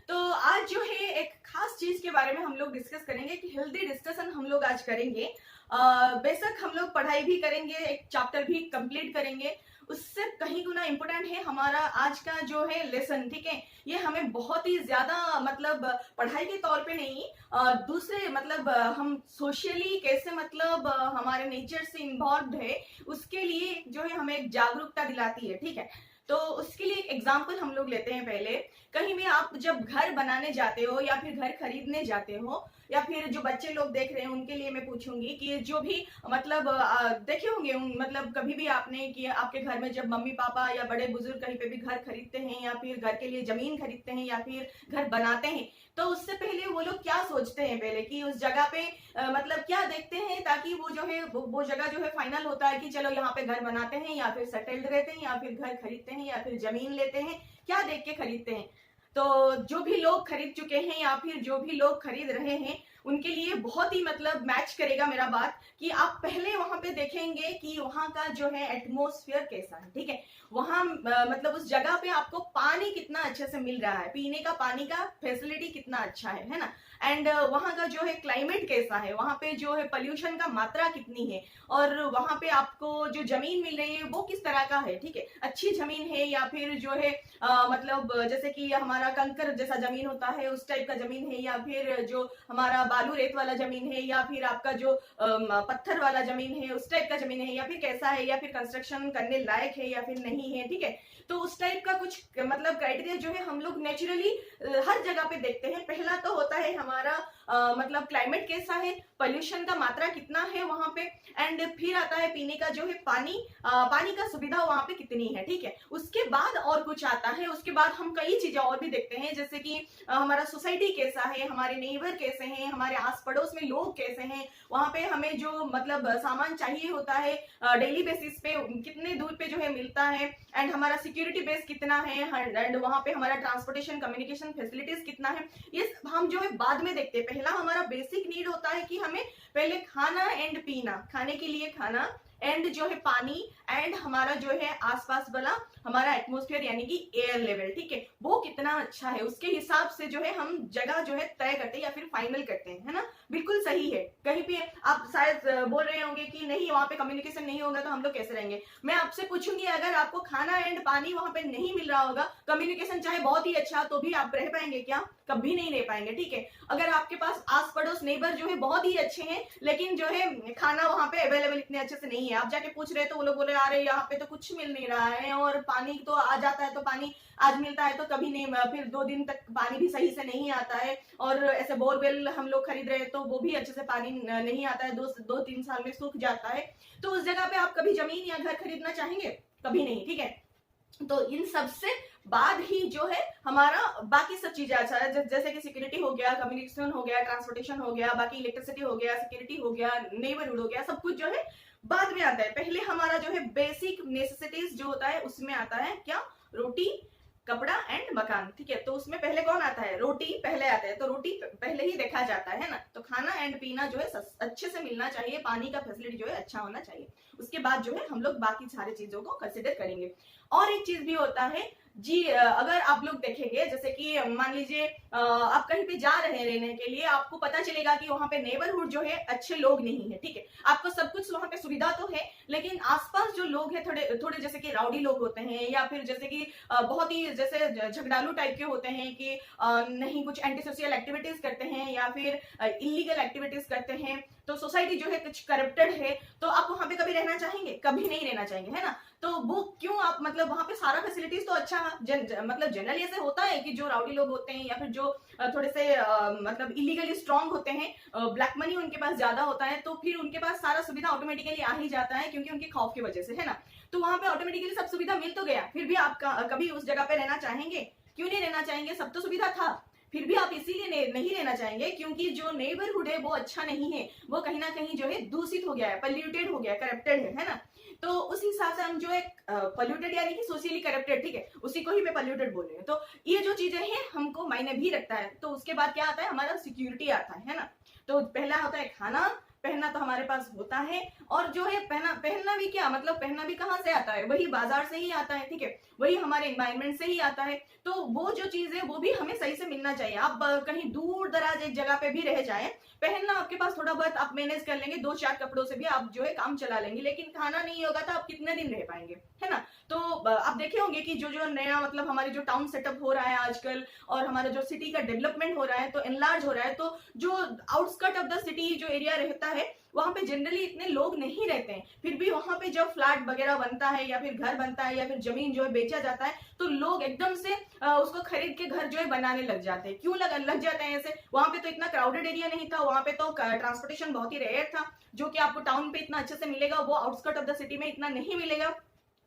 तो आज जो है एक खास चीज के बारे में हम लोग डिस्कस करेंगे कि हेल्दी डिस्कशन हम लोग आज करेंगे। बेशक हम लोग पढ़ाई भी करेंगे, एक चैप्टर भी कंप्लीट करेंगे, उससे कहीं गुना इम्पोर्टेंट है हमारा आज का जो है लेसन। ठीक है, ये हमें बहुत ही ज्यादा मतलब पढ़ाई के तौर पे नहीं, दूसरे मतलब हम सोशली कैसे मतलब हमारे नेचर से इन्वॉल्व है, उसके लिए जो है हमें एक जागरूकता दिलाती है। ठीक है, तो उसके लिए एक एग्जाम्पल हम लोग लेते हैं। पहले कहीं भी आप जब घर बनाने जाते हो या फिर घर खरीदने जाते हो, या फिर जो बच्चे लोग देख रहे हैं उनके लिए मैं पूछूंगी कि जो भी मतलब देखे होंगे मतलब कभी भी आपने कि आपके घर में जब मम्मी पापा या बड़े बुजुर्ग कहीं पे भी घर खरीदते हैं या फिर घर के लिए जमीन खरीदते हैं या फिर घर बनाते हैं, तो उससे पहले वो लोग क्या सोचते हैं पहले कि उस जगह पे मतलब क्या देखते हैं, ताकि वो जो है वो जगह जो है फाइनल होता है कि चलो यहाँ पे घर बनाते हैं या फिर सेटल्ड रहते हैं या फिर घर खरीदते हैं या फिर जमीन लेते हैं, क्या देख के खरीदते हैं। तो जो भी लोग खरीद चुके हैं या फिर जो भी लोग खरीद रहे हैं उनके लिए बहुत ही मतलब मैच करेगा मेरा बात कि आप पहले वहां पे देखेंगे कि वहां का जो है एटमोस्फियर कैसा है। ठीक है, वहां मतलब उस जगह पे आपको पानी कितना अच्छे से मिल रहा है, पीने का पानी का फैसिलिटी कितना अच्छा है ना। एंड वहां का जो है क्लाइमेट कैसा है, वहां पे जो है पोल्यूशन का मात्रा कितनी है, और वहां पे आपको जो जमीन मिल रही है वो किस तरह का है। ठीक है, अच्छी जमीन है या फिर जो है मतलब जैसे कि हमारा कंकर जैसा जमीन होता है उस टाइप का जमीन है, या फिर जो हमारा बालू रेत वाला जमीन है, या फिर आपका जो पत्थर वाला जमीन है उस टाइप का जमीन है, या फिर कैसा है, या फिर कंस्ट्रक्शन करने लायक है या फिर नहीं है। ठीक है, तो उस टाइप का कुछ मतलब क्राइटेरिया जो है हम लोग नेचुरली हर जगह पे देखते हैं। पहला तो होता है हमारा मतलब क्लाइमेट कैसा है, पोल्यूशन का मात्रा कितना है वहां पे, एंड फिर आता है पीने का जो है पानी, पानी का सुविधा वहां पे कितनी है। ठीक है, उसके बाद और कुछ आता है, उसके बाद हम कई चीजें और भी देखते हैं, जैसे कि हमारा सोसाइटी कैसा है, हमारे नेबर कैसे हैं, हमारे आस पड़ोस में लोग कैसे हैं, वहां पे हमें जो मतलब सामान चाहिए होता है डेली बेसिस पे कितने दूर पे जो है मिलता है, एंड हमारा सिक्योरिटी बेस कितना है, एंड वहां पे हमारा ट्रांसपोर्टेशन कम्युनिकेशन फैसिलिटीज कितना है, ये हम जो है बाद में देखते हैं। पहला हमारा बेसिक नीड होता है कि हमें पहले खाना एंड पीना, खाने के लिए खाना एंड जो है पानी, एंड हमारा जो है आसपास वाला हमारा एटमोस्फेयर यानी कि एयर लेवल, ठीक है, वो कितना अच्छा है, उसके हिसाब से जो है हम जगह जो है तय करते हैं या फिर फाइनल करते हैं, है ना। बिल्कुल सही है। कहीं पे आप शायद बोल रहे होंगे कि नहीं वहां पे कम्युनिकेशन नहीं होगा तो हम लोग कैसे रहेंगे। मैं आपसे पूछूंगी, अगर आपको खाना एंड पानी वहां पे नहीं मिल रहा होगा, कम्युनिकेशन चाहे बहुत ही अच्छा, तो भी आप रह पाएंगे क्या? कभी नहीं रह पाएंगे। ठीक है, अगर आपके पास आस पड़ोस नेबर जो है बहुत ही अच्छे हैं, लेकिन जो है खाना वहां पे अवेलेबल इतने अच्छे से नहीं है, आप जाके पूछ रहे तो वो लोग बोले अरे यहाँ पे तो कुछ मिल नहीं रहा है, और पानी तो आ जाता है तो पानी आज मिलता है तो कभी नहीं, फिर 2 दिन तक पानी भी सही से नहीं आता है, और ऐसे बोरवेल हम लोग खरीद रहे हैं तो वो भी अच्छे से पानी नहीं आता है, 2-3 साल में सूख जाता है। तो उस जगह पे आप कभी जमीन या घर खरीदना चाहेंगे? कभी नहीं। ठीक है, तो इन सब से बाद ही जो है हमारा बाकी सब चीजें अच्छा है, जैसे कि सिक्योरिटी हो गया, कम्युनिकेशन हो गया, ट्रांसपोर्टेशन हो गया, बाकी इलेक्ट्रिसिटी हो गया, सिक्योरिटी हो गया, नेबरहुड हो गया, सब कुछ जो है बाद में आता है। पहले हमारा जो है बेसिक नेसेसिटीज जो होता है उसमें आता है क्या? रोटी, कपड़ा एंड मकान। ठीक है, तो उसमें पहले कौन आता है? रोटी पहले आता है, तो रोटी पहले ही देखा जाता है ना। तो खाना एंड पीना जो है अच्छे से मिलना चाहिए, पानी का फैसिलिटी जो है अच्छा होना चाहिए, उसके बाद जो है हम लोग बाकी सारी चीजों को कंसिडर करेंगे। और एक चीज भी होता है जी, अगर आप लोग देखेंगे जैसे कि मान लीजिए आप कहीं पे जा रहे हैं रहने के लिए, आपको पता चलेगा कि वहां पे नेबरहुड जो है अच्छे लोग नहीं है। ठीक है, आपको सब कुछ वहां पे सुविधा तो है, लेकिन आसपास जो लोग हैं थोड़े थोड़े जैसे कि राउडी लोग होते हैं, या फिर जैसे कि बहुत ही जैसे झगड़ालू टाइप के होते हैं कि नहीं कुछ एंटी सोशल एक्टिविटीज करते हैं या फिर इलीगल एक्टिविटीज करते हैं, तो सोसाइटी जो है कुछ करप्टेड है, तो आप वहां पे कभी रहना चाहेंगे? कभी नहीं रहना चाहेंगे, है ना। तो वो क्यों? आप मतलब वहां पे सारा फैसिलिटीज तो अच्छा मतलब जनरली ऐसे होता है कि जो राउडी लोग होते हैं या फिर जो थोड़े से मतलब इलीगली स्ट्रांग होते हैं, ब्लैक मनी उनके पास ज्यादा होता है, तो फिर उनके पास सारा सुविधा ऑटोमेटिकली आ ही जाता है, क्योंकि उनके खौफ की वजह से, है ना। तो वहां पे ऑटोमेटिकली सब सुविधा मिल तो गया, फिर भी आप कभी उस जगह पे रहना चाहेंगे? क्यों नहीं रहना चाहेंगे? सब तो सुविधा था, फिर भी आप इसीलिए नहीं रहना चाहेंगे क्योंकि जो नेबरहुड है वो अच्छा नहीं है, वो कहीं ना कहीं जो है दूषित हो गया है, पल्यूटेड हो गया, करप्टेड है ना। तो उस हिसाब से हम जो है पल्यूटेड यानी कि सोशली करप्टेड, ठीक है, उसी को ही मैं पल्यूटेड बोल रही हूँ। तो ये जो चीजें हैं हमको मायने भी रखता है। तो उसके बाद क्या आता है? हमारा सिक्योरिटी आता है ना। तो पहला होता है खाना, पहनना तो हमारे पास होता है, और जो है पहनना भी क्या मतलब, पहनना भी कहाँ से आता है, वही बाजार से ही आता है, ठीक है, वही हमारे एनवायरमेंट से ही आता है। तो वो जो चीज है वो भी हमें सही से मिलना चाहिए। आप कहीं दूर दराज एक जगह पे भी रह जाए, पहनना आपके पास थोड़ा बहुत आप मैनेज कर लेंगे, 2-4 कपड़ों से भी आप जो है काम चला लेंगे, लेकिन खाना नहीं होगा तो आप कितने दिन रह पाएंगे, है ना। तो आप देखे होंगे कि जो जो नया मतलब हमारे जो टाउन सेटअप हो रहा है आजकल, और हमारा जो सिटी का डेवलपमेंट हो रहा है, तो एनलार्ज हो रहा है, तो जो आउटस्कर्ट ऑफ द सिटी जो एरिया रहता है वहां पे जनरली इतने लोग नहीं रहते हैं, फिर भी वहां पे जब फ्लैट वगैरह बनता है या फिर घर बनता है या फिर जमीन जो है बेचा जाता है, तो लोग एकदम से उसको खरीद के घर जो है बनाने लग जाते हैं। क्यों लग जाते हैं ऐसे? वहां पे तो इतना क्राउडेड एरिया नहीं था, वहां पे तो ट्रांसपोर्टेशन बहुत ही रेयर था, जो कि आपको टाउन पे इतना अच्छे से मिलेगा वो आउटस्कर्ट ऑफ द सिटी में इतना नहीं मिलेगा,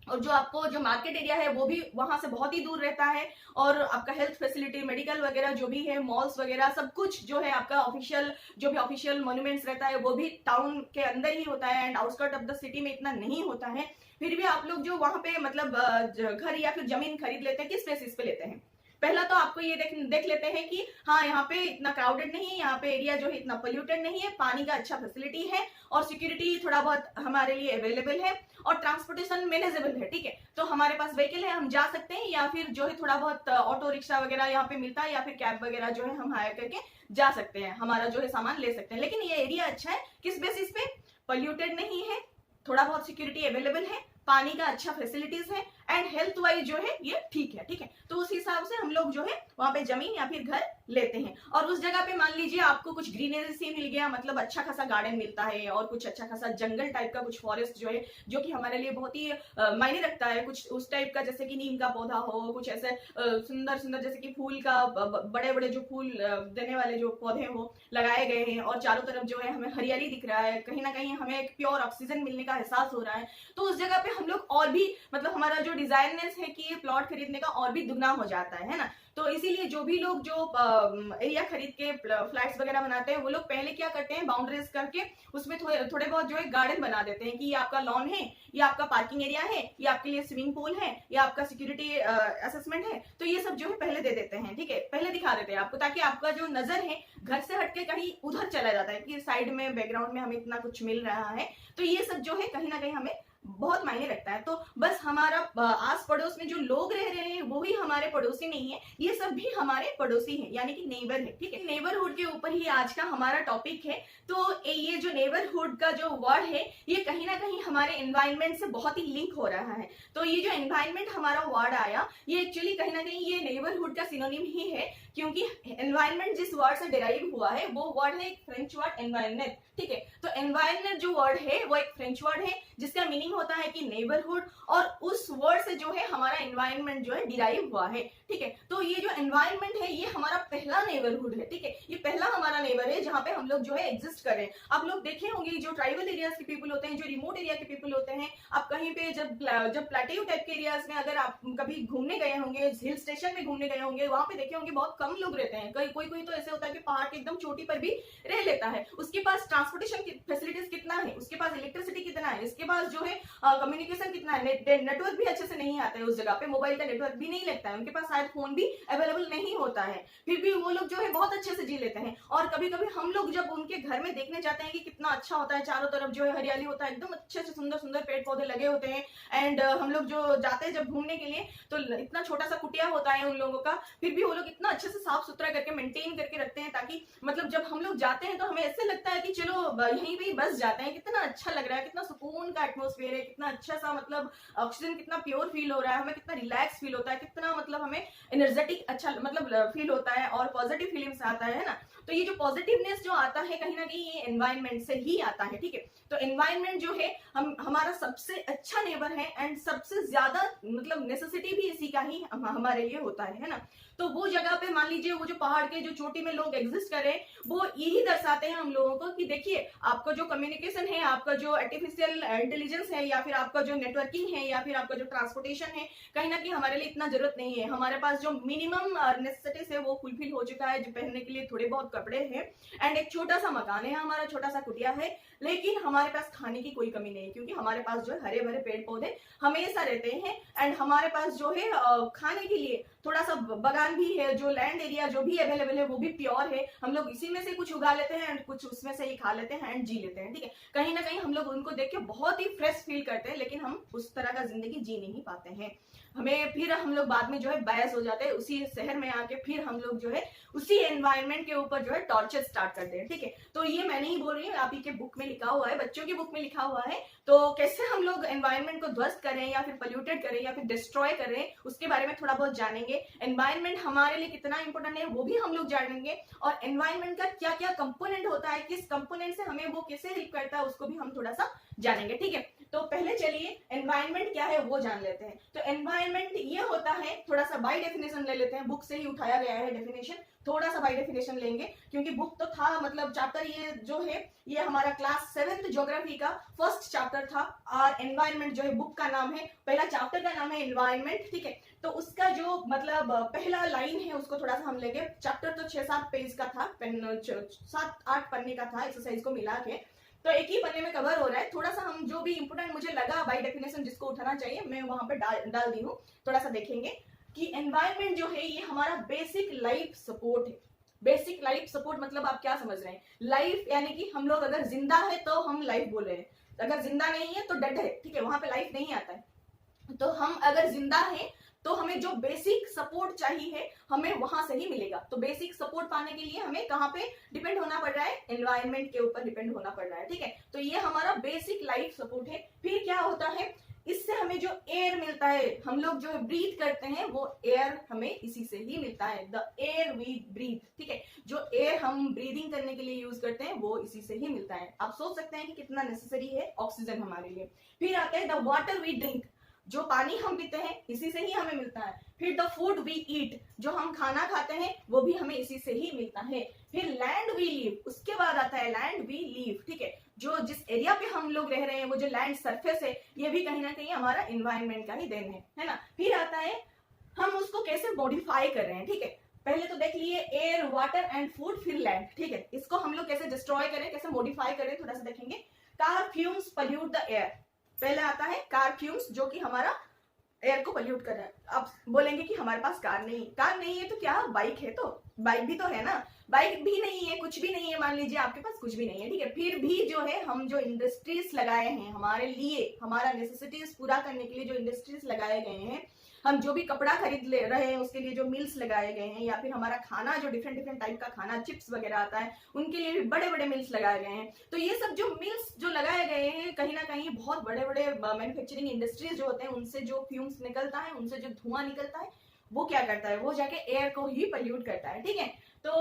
और जो आपको जो मार्केट एरिया है वो भी वहां से बहुत ही दूर रहता है, और आपका हेल्थ फैसिलिटी, मेडिकल वगैरह जो भी है, मॉल्स वगैरह सब कुछ जो है आपका ऑफिशियल, जो भी ऑफिशियल मॉन्यूमेंट्स रहता है वो भी टाउन के अंदर ही होता है, and outskirt of the city में इतना नहीं होता है। फिर भी आप लोग जो वहां पे मतलब घर या फिर जमीन खरीद लेते हैं, किस बेसिस पे लेते हैं? पहला तो आपको ये देख लेते हैं कि हाँ यहाँ पे इतना क्राउडेड नहीं है, यहाँ पे एरिया जो है इतना पोल्यूटेड नहीं है, पानी का अच्छा फैसिलिटी है, और सिक्योरिटी थोड़ा बहुत हमारे लिए अवेलेबल है, और ट्रांसपोर्टेशन मैनेजेबल है, ठीक है। तो हमारे पास व्हीकल है, हम जा सकते हैं, या फिर जो है थोड़ा बहुत ऑटो रिक्शा वगैरह यहाँ पे मिलता है, या फिर कैब वगैरह जो है हम हायर करके जा सकते हैं, हमारा जो है सामान ले सकते हैं। लेकिन ये एरिया अच्छा है किस बेसिस पे? पोल्यूटेड नहीं है, थोड़ा बहुत सिक्योरिटी अवेलेबल है, पानी का अच्छा फैसिलिटीज है, एंड हेल्थ वाइज जो है ये ठीक है, ठीक है। तो उस हिसाब से हम लोग जो है वहां पे जमीन या फिर घर लेते हैं, और उस जगह पे मान लीजिए आपको कुछ ग्रीनरी से मिल गया, मतलब अच्छा खासा गार्डन मिलता है, और कुछ अच्छा खासा जंगल टाइप का कुछ फॉरेस्ट जो है, जो कि हमारे लिए बहुत ही मायने रखता है, कुछ उस टाइप का, जैसे कि नीम का पौधा हो, कुछ ऐसे सुंदर सुंदर जैसे कि फूल का बड़े बड़े जो फूल देने वाले जो पौधे हो लगाए गए हैं, और चारों तरफ जो है हमें हरियाली दिख रहा है, कहीं ना कहीं हमें एक प्योर ऑक्सीजन मिलने का एहसास हो रहा है, तो उस जगह पे हम लोग और भी मतलब हमारा जो डिजायरनेस है कि ये प्लॉट खरीदने का और भी दुगना हो जाता है ना। तो इसीलिए जो भी लोग जो एरिया खरीद के फ्लैट्स वगैरह बनाते हैं, वो लोग पहले क्या करते हैं, बाउंड्रीज करके उसमें थोड़े बहुत जो है गार्डन बना देते हैं, कि ये आपका लॉन है, ये आपका पार्किंग एरिया है, ये आपके लिए स्विमिंग पूल है, ये आपका सिक्योरिटी असेसमेंट है, तो ये सब जो है पहले दे देते हैं, ठीक है, पहले दिखा देते हैं आपको, ताकि आपका जो नजर है घर से हटके कहीं उधर चला जाता है, कि साइड में बैकग्राउंड में हमें इतना कुछ मिल रहा है, तो ये सब जो है कहीं ना कहीं हमें बहुत मायने रखता है। तो बस हमारा आस पड़ोस में जो लोग रह रहे हैं वो ही हमारे पड़ोसी नहीं है, ये सब भी हमारे पड़ोसी हैं, यानी कि नेबर है, ठीक है। नेबरहुड के ऊपर ही आज का हमारा टॉपिक है। तो ये जो नेबरहुड का जो वर्ड है, ये कहीं ना कहीं हमारे एनवायरनमेंट से बहुत ही लिंक हो रहा है। तो ये जो एनवायरनमेंट हमारा वर्ड आया, ये एक्चुअली कहीं ना कहीं ये नेबरहुड का सिनोनिम ही है, क्योंकि एनवायरनमेंट जिस वर्ड से डिराइव हुआ है वो वर्ड है एक फ्रेंच वर्ड एनवायरनमेंट, ठीक है। तो एनवायरनमेंट जो वर्ड है वो एक फ्रेंच वर्ड है, जिसका मीनिंग होता है कि नेबरहुड, और उस वर्ड से जो है हमारा एनवायरनमेंट जो है डिराइव हुआ है, ठीक है। तो ये जो एनवायरनमेंट है ये हमारा पहला नेबरहुड है, ठीक है, ये पहला हमारा नेबर है जहां पे हम लोग जो है एग्जिस्ट कर रहे हैं। आप लोग देखे होंगे जो ट्राइबल एरियाज के पीपल होते हैं, जो रिमोट एरिया के पीपल होते हैं, आप कहीं पे जब प्लेटेयू टाइप के एरियाज में अगर आप कभी घूमने गए होंगे, हिल स्टेशन में घूमने गए होंगे, वहां पे देखे होंगे बहुत कम लोग रहते हैं, कोई तो ऐसे होता है कि पहाड़ के एकदम चोटी पर भी रह लेता है, उसके पास ट्रांसपोर्टेशन की फैसिलिटीज कितना है, उसके पास इलेक्ट्रिसिटी कितना है, इसके पास जो है कम्युनिकेशन कितना है, नेटवर्क भी अच्छे से नहीं आता है उस जगह पे, मोबाइल का नेटवर्क भी नहीं लगता है, उनके पास शायद फोन भी अवेलेबल नहीं होता है, फिर भी वो लोग जो है बहुत अच्छे से जी लेते हैं। और कभी कभी हम लोग जब उनके घर में देखने जाते हैं कि कितना अच्छा होता है, चारों तरफ जो है हरियाली होता है, एकदम अच्छे से सुंदर सुंदर पेड़ पौधे लगे होते हैं, एंड हम लोग जो जाते हैं जब घूमने के लिए, तो इतना छोटा सा कुटिया होता है उन लोगों का, फिर भी वो लोग इतना अच्छे से साफ सुथरा करके मेंटेन करके रखते हैं, ताकि मतलब जब हम लोग जाते हैं तो हमें ऐसे लगता है कि चलो यहीं पे बस जाते हैं, कितना अच्छा लग रहा है, कितना सुकून का एटमोस्फेयर है, कितना अच्छा सा मतलब ऑक्सीजन कितना प्योर फील हो रहा है, हमें कितना रिलैक्स फील होता है, कितना मतलब हमें एनर्जेटिक अच्छा मतलब फील होता है, और पॉजिटिव फीलिंग्स आता है ना। तो ये जो पॉजिटिवनेस जो आता है कहीं ना कहीं ये एनवायरनमेंट से ही आता है, ठीक है। तो एनवायरनमेंट जो है हमारा सबसे अच्छा नेबर है, एंड सबसे ज्यादा मतलब नेसेसिटी भी इसी का ही हमारे लिए होता है ना। तो वो जगह पे मान लीजिए वो जो पहाड़ के जो चोटी में लोग एग्जिस्ट कर रहे हैं, वो यही दर्शाते हैं हम लोगों को कि देखिए आपका जो कम्युनिकेशन है, आपका जो आर्टिफिशियल इंटेलिजेंस है, या फिर आपका जो नेटवर्किंग है, या फिर आपका जो ट्रांसपोर्टेशन है, कहीं ना कहीं हमारे लिए इतना जरूरत नहीं है। हमारे पास जो मिनिमम नेसेसिटीज है वो फुलफिल हो चुका है, जो पहनने के लिए थोड़े बहुत कपड़े हैं, एंड एक छोटा सा मकान है, हमारा छोटा सा कुटिया है, लेकिन हमारे पास खाने की कोई कमी नहीं है, क्योंकि हमारे पास जो है हरे भरे पेड़ पौधे हमेशा रहते हैं, एंड हमारे पास जो है खाने के लिए थोड़ा सा बगान भी है, जो लैंड एरिया जो भी अवेलेबल है वो भी प्योर है, हम लोग इसी में से कुछ उगा लेते हैं एंड कुछ उसमें से ही खा लेते हैं एंड जी लेते हैं, ठीक है। कहीं ना कहीं हम लोग उनको देख के बहुत ही फ्रेश फील करते हैं, लेकिन हम उस तरह का जिंदगी जी नहीं पाते हैं। हमें फिर हम लोग बाद में जो है बायस हो जाते हैं, उसी शहर में आके फिर हम लोग जो है उसी एनवायरनमेंट के ऊपर जो है टॉर्चर स्टार्ट करते हैं, ठीक है। तो ये मैं नहीं बोल रही हूँ, आप ही के बुक में लिखा हुआ है, बच्चों की बुक में लिखा हुआ है। तो कैसे हम लोग एनवायरनमेंट को ध्वस्त करें या फिर पोल्यूटेड करें या फिर डिस्ट्रॉय करें, उसके बारे में थोड़ा बहुत जानेंगे। एनवायरनमेंट हमारे लिए कितना इंपॉर्टेंट है वो भी हम लोग जानेंगे, और एनवायरनमेंट का क्या क्या कंपोनेंट होता है, किस कंपोनेंट से हमें वो कैसे हेल्प करता है, उसको भी हम थोड़ा सा जानेंगे, ठीक है। तो पहले चलिए एनवायरनमेंट क्या है वो जान लेते हैं। तो एनवायरनमेंट ये होता है, थोड़ा सा बाय डेफिनेशन ले लेते हैं, बुक से ही उठाया गया है डेफिनेशन, थोड़ा सा बाय डेफिनेशन लेंगे क्योंकि बुक तो था, मतलब चैप्टर ये जो है ये हमारा क्लास 7th ज्योग्राफी का फर्स्ट चैप्टर था, और एनवायरनमेंट जो है बुक का नाम है, पहला चैप्टर का नाम है एनवायरनमेंट, ठीक है। तो उसका जो मतलब पहला लाइन है उसको थोड़ा सा हम लेंगे। चैप्टर तो 6-7 पेज का था, 7-8 पन्ने का था एक्सरसाइज को मिला के, तो एक ही पन्ने में कवर हो रहा है। थोड़ा सा हम जो भी इंपोर्टेंट मुझे लगा बाय डेफिनेशन जिसको उठाना चाहिए मैं वहां पे डाल दी हूँ। थोड़ा सा देखेंगे कि एनवायरनमेंट जो है ये हमारा बेसिक लाइफ सपोर्ट है। बेसिक लाइफ सपोर्ट मतलब आप क्या समझ रहे हैं? लाइफ यानी कि हम लोग अगर जिंदा है तो हम लाइफ बोल रहे हैं, अगर जिंदा नहीं है तो डेड है, ठीक है, वहां पे लाइफ नहीं आता है। तो हम अगर जिंदा है तो हमें जो बेसिक सपोर्ट चाहिए हमें वहां से ही मिलेगा। तो बेसिक सपोर्ट पाने के लिए हमें कहाँ पे डिपेंड होना पड़ रहा है? एनवायरनमेंट के ऊपर डिपेंड होना पड़ रहा है, ठीक है। तो ये हमारा बेसिक लाइफ सपोर्ट है। फिर क्या होता है, इससे हमें जो एयर मिलता है, हम लोग जो ब्रीथ करते हैं वो एयर हमें इसी से ही मिलता है, द एयर वी ब्रीथ, ठीक है। जो एयर हम ब्रीदिंग करने के लिए यूज करते हैं वो इसी से ही मिलता है। आप सोच सकते हैं कि कितना नेसेसरी है ऑक्सीजन हमारे लिए। फिर आता है द वाटर वी ड्रिंक, जो पानी हम पीते हैं इसी से ही हमें मिलता है। फिर द फूड वी ईट, जो हम खाना खाते हैं वो भी हमें इसी से ही मिलता है। फिर लैंड वी लीव, उसके बाद आता है लैंड वी लीव, ठीक है। जो जिस एरिया पे हम लोग रह रहे हैं वो जो लैंड सरफेस है ये भी कहीं ना कहीं हमारा एनवायरनमेंट का ही देन है ना। फिर आता है हम उसको कैसे मॉडिफाई कर रहे हैं, ठीक है। पहले तो देख लिए एयर, वाटर एंड फूड, फिर लैंड, ठीक है। इसको हम लोग कैसे डिस्ट्रॉय करें, कैसे मॉडिफाई करें, थोड़ा सा देखेंगे। Car fumes pollute the air, पहले आता है कार फ्यूम्स जो कि हमारा एयर को पल्यूट कर रहा है। आप बोलेंगे कि हमारे पास कार नहीं है तो क्या बाइक है? तो बाइक भी तो है ना, बाइक भी नहीं है, कुछ भी नहीं है, मान लीजिए आपके पास कुछ भी नहीं है, ठीक है। फिर भी जो है हम जो इंडस्ट्रीज लगाए हैं हमारे लिए, हमारा नेसेसिटीज पूरा करने के लिए जो इंडस्ट्रीज लगाए गए हैं, हम जो भी कपड़ा खरीद ले रहे हैं उसके लिए जो मिल्स लगाए गए हैं, या फिर हमारा खाना जो डिफरेंट डिफरेंट टाइप का खाना चिप्स वगैरह आता है उनके लिए भी बड़े बड़े मिल्स लगाए गए हैं। तो ये सब जो मिल्स जो लगाए गए हैं कहीं ना कहीं बहुत बड़े बड़े मैन्युफैक्चरिंग इंडस्ट्रीज जो होते हैं उनसे जो फ्यूम्स निकलता है, उनसे जो धुआं निकलता है वो क्या करता है, वो जाके एयर को ही पल्यूट करता है, ठीक है। तो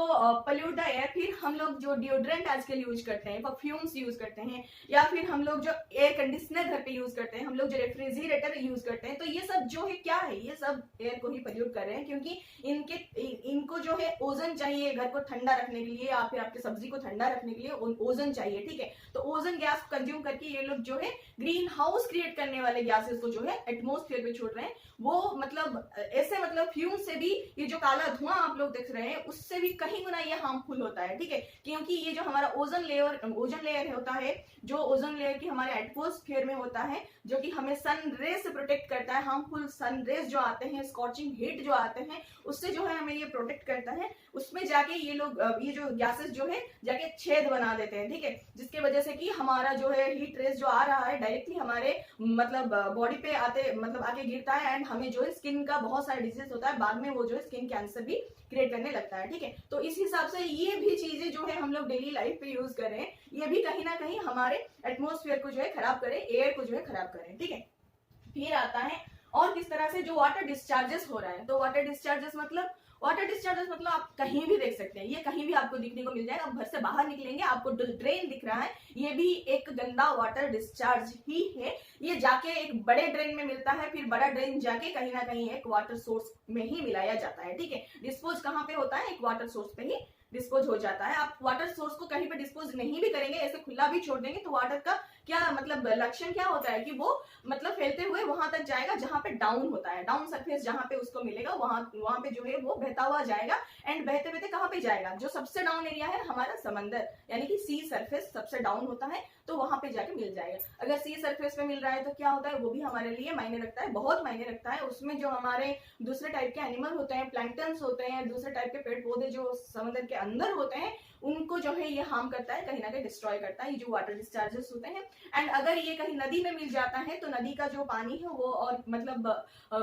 पल्यूट द एयर। फिर हम लोग जो डिओड्रेंट आजकल यूज करते हैं, परफ्यूम्स यूज करते हैं, या फिर हम लोग जो एयर कंडीशनर घर पे यूज करते हैं, हम लोग जो रेफ्रिजरेटर यूज करते हैं, तो ये सब जो है क्या है, ये सब एयर को ही पल्यूट कर रहे हैं, क्योंकि इनको जो है ओजन चाहिए घर को ठंडा रखने के लिए, या फिर आपके सब्जी को ठंडा रखने के लिए ओजन चाहिए, ठीक है। तो ओजन गैस कंज्यूम करके ये लोग जो है ग्रीन हाउस क्रिएट करने वाले गैसेस को जो है एटमोस्फेयर में छोड़ रहे हैं। वो मतलब ऐसे मतलब फ्यूम से भी ये जो काला धुआं आप लोग देख रहे हैं उससे भी कहीं गुना ये हार्मफुल होता है, ठीक है। क्योंकि ये जो हमारा ओजन लेयर होता है, जो ओजन लेयर की हमारे एटमोस्फेयर में होता है, जो कि हमें सन रेज से प्रोटेक्ट करता है, हार्मफुल सन रेज जो आते हैं, स्कॉचिंग हीट जो आते हैं, उससे जो है हमें ये प्रोटेक्ट करता है। उसमें जाके ये लोग ये जो गैसेस जो है जाके छेद बना देते हैं, ठीक है, जिसके वजह से कि हमारा जो है हीट रेज जो आ रहा है डायरेक्टली हमारे मतलब बॉडी पे आके गिरता है, एंड हमें जो है स्किन का बहुत सारा डिजीज होता है, बाद में वो जो है स्किन कैंसर भी क्रिएट करने लगता है, ठीक है। तो इस हिसाब से ये भी चीजें जो है हम लोग डेली लाइफ पे यूज कर रहे हैं, ये भी कहीं ना कहीं हमारे एटमोस्फेयर को जो है खराब करे, एयर को जो है खराब करे, ठीक है। फिर आता है और किस तरह से जो वाटर डिस्चार्जेस हो रहा है। तो वाटर डिस्चार्जेस मतलब आप कहीं भी देख सकते हैं, ये कहीं भी आपको दिखने को मिल जाएगा। आप घर से बाहर निकलेंगे आपको ड्रेन दिख रहा है, ये भी एक गंदा वाटर डिस्चार्ज ही है। ये जाके एक बड़े ड्रेन में मिलता है, फिर बड़ा ड्रेन जाके कहीं ना कहीं एक वाटर सोर्स में ही मिलाया जाता है, ठीक है। डिस्पोज कहाँ पे होता है? एक वाटर सोर्स पे ही डिस्पोज हो जाता है। आप वाटर सोर्स को कहीं पे डिस्पोज नहीं भी करेंगे, ऐसे खुला भी छोड़ देंगे तो वाटर का क्या मतलब लक्षण क्या होता है कि वो मतलब फैलते हुए वहां तक जाएगा जहां पे डाउन होता है, डाउन सरफेस जहां पे उसको मिलेगा वहां वहां पे जो है वो बहता हुआ जाएगा। एंड बहते बहते कहां पे जाएगा, जो सबसे डाउन एरिया है हमारा समंदर यानी कि सी सरफेस सबसे डाउन होता है तो वहां पे जाके मिल जाएगा। अगर सी सरफेस पे मिल रहा है तो क्या होता है, वो भी हमारे लिए मायने रखता है, बहुत मायने रखता है। उसमें जो हमारे दूसरे टाइप के एनिमल होते हैं, प्लैंक्टन्स होते हैं, दूसरे टाइप के पेड़ पौधे जो समंदर के अंदर होते हैं, उनको जो है ये हार्म करता है, कहीं ना कहीं डिस्ट्रॉय करता है, ये जो वाटर डिस्चार्जेस होते हैं। एंड अगर ये कहीं नदी में मिल जाता है तो नदी का जो पानी है वो और मतलब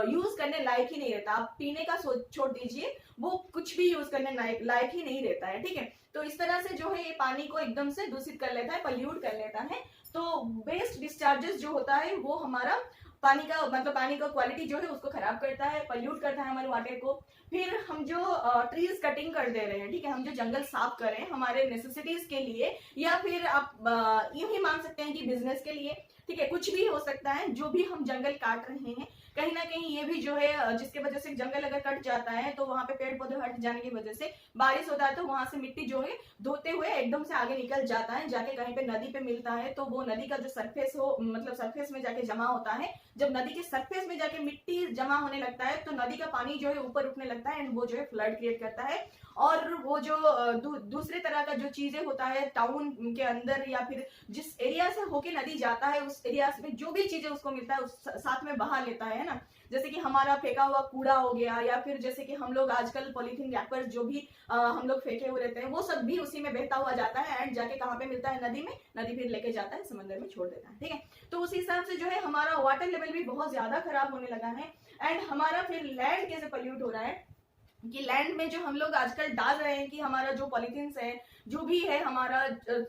यूज करने लायक ही नहीं रहता। आप पीने का छोड़ दीजिए, वो कुछ भी यूज करने लायक ही नहीं रहता है, ठीक है। तो इस तरह से जो है ये पानी को एकदम से दूषित कर लेता है, पल्यूट कर लेता है। तो वेस्ट डिस्चार्जेस जो होता है वो हमारा पानी का मतलब पानी का क्वालिटी जो है उसको खराब करता है, पल्यूट करता है हमारे वाटर को। फिर हम जो ट्रीज कटिंग कर दे रहे हैं, ठीक है, हम जो जंगल साफ कर रहे हैं हमारे नेसेसिटीज के लिए, या फिर आप यूं ही मान सकते हैं कि बिजनेस के लिए, ठीक है, कुछ भी हो सकता है। जो भी हम जंगल काट रहे हैं कहीं ना कहीं ये भी जो है जिसके वजह से जंगल अगर कट जाता है तो वहां पे पेड़ पौधे हट जाने की वजह से बारिश होता है तो वहां से मिट्टी जो है धोते हुए एकदम से आगे निकल जाता है, जाके कहीं पे नदी पे मिलता है तो वो नदी का जो सरफेस हो मतलब सरफेस में जाके जमा होता है। जब नदी के सरफेस में जाके मिट्टी जमा होने लगता है तो नदी का पानी जो है ऊपर उठने लगता है एंड वो जो है फ्लड क्रिएट करता है। और वो जो दूसरे तरह का जो चीजें होता है टाउन के अंदर या फिर जिस एरिया से होके नदी जाता है उस एरिया में जो भी चीजें उसको मिलता है उस साथ में बहा लेता है ना। जैसे कि हमारा फेंका हुआ कूड़ा हो गया, या फिर जैसे कि हम लोग आजकल पॉलीथीन रैपर्स जो भी हम लोग फेंके हुए रहते हैं वो सब भी उसी में बहता हुआ जाता है एंड जाके कहाँ पे मिलता है, नदी में। नदी फिर लेके जाता है समंदर में छोड़ देता है, ठीक है। तो उस हिसाब से जो है हमारा वाटर लेवल भी बहुत ज्यादा खराब होने लगा है। एंड हमारा फिर लैंड कैसे पल्यूट हो रहा है कि लैंड में जो हम लोग आजकल डाल रहे हैं कि हमारा जो पॉलीथीन्स है जो भी है हमारा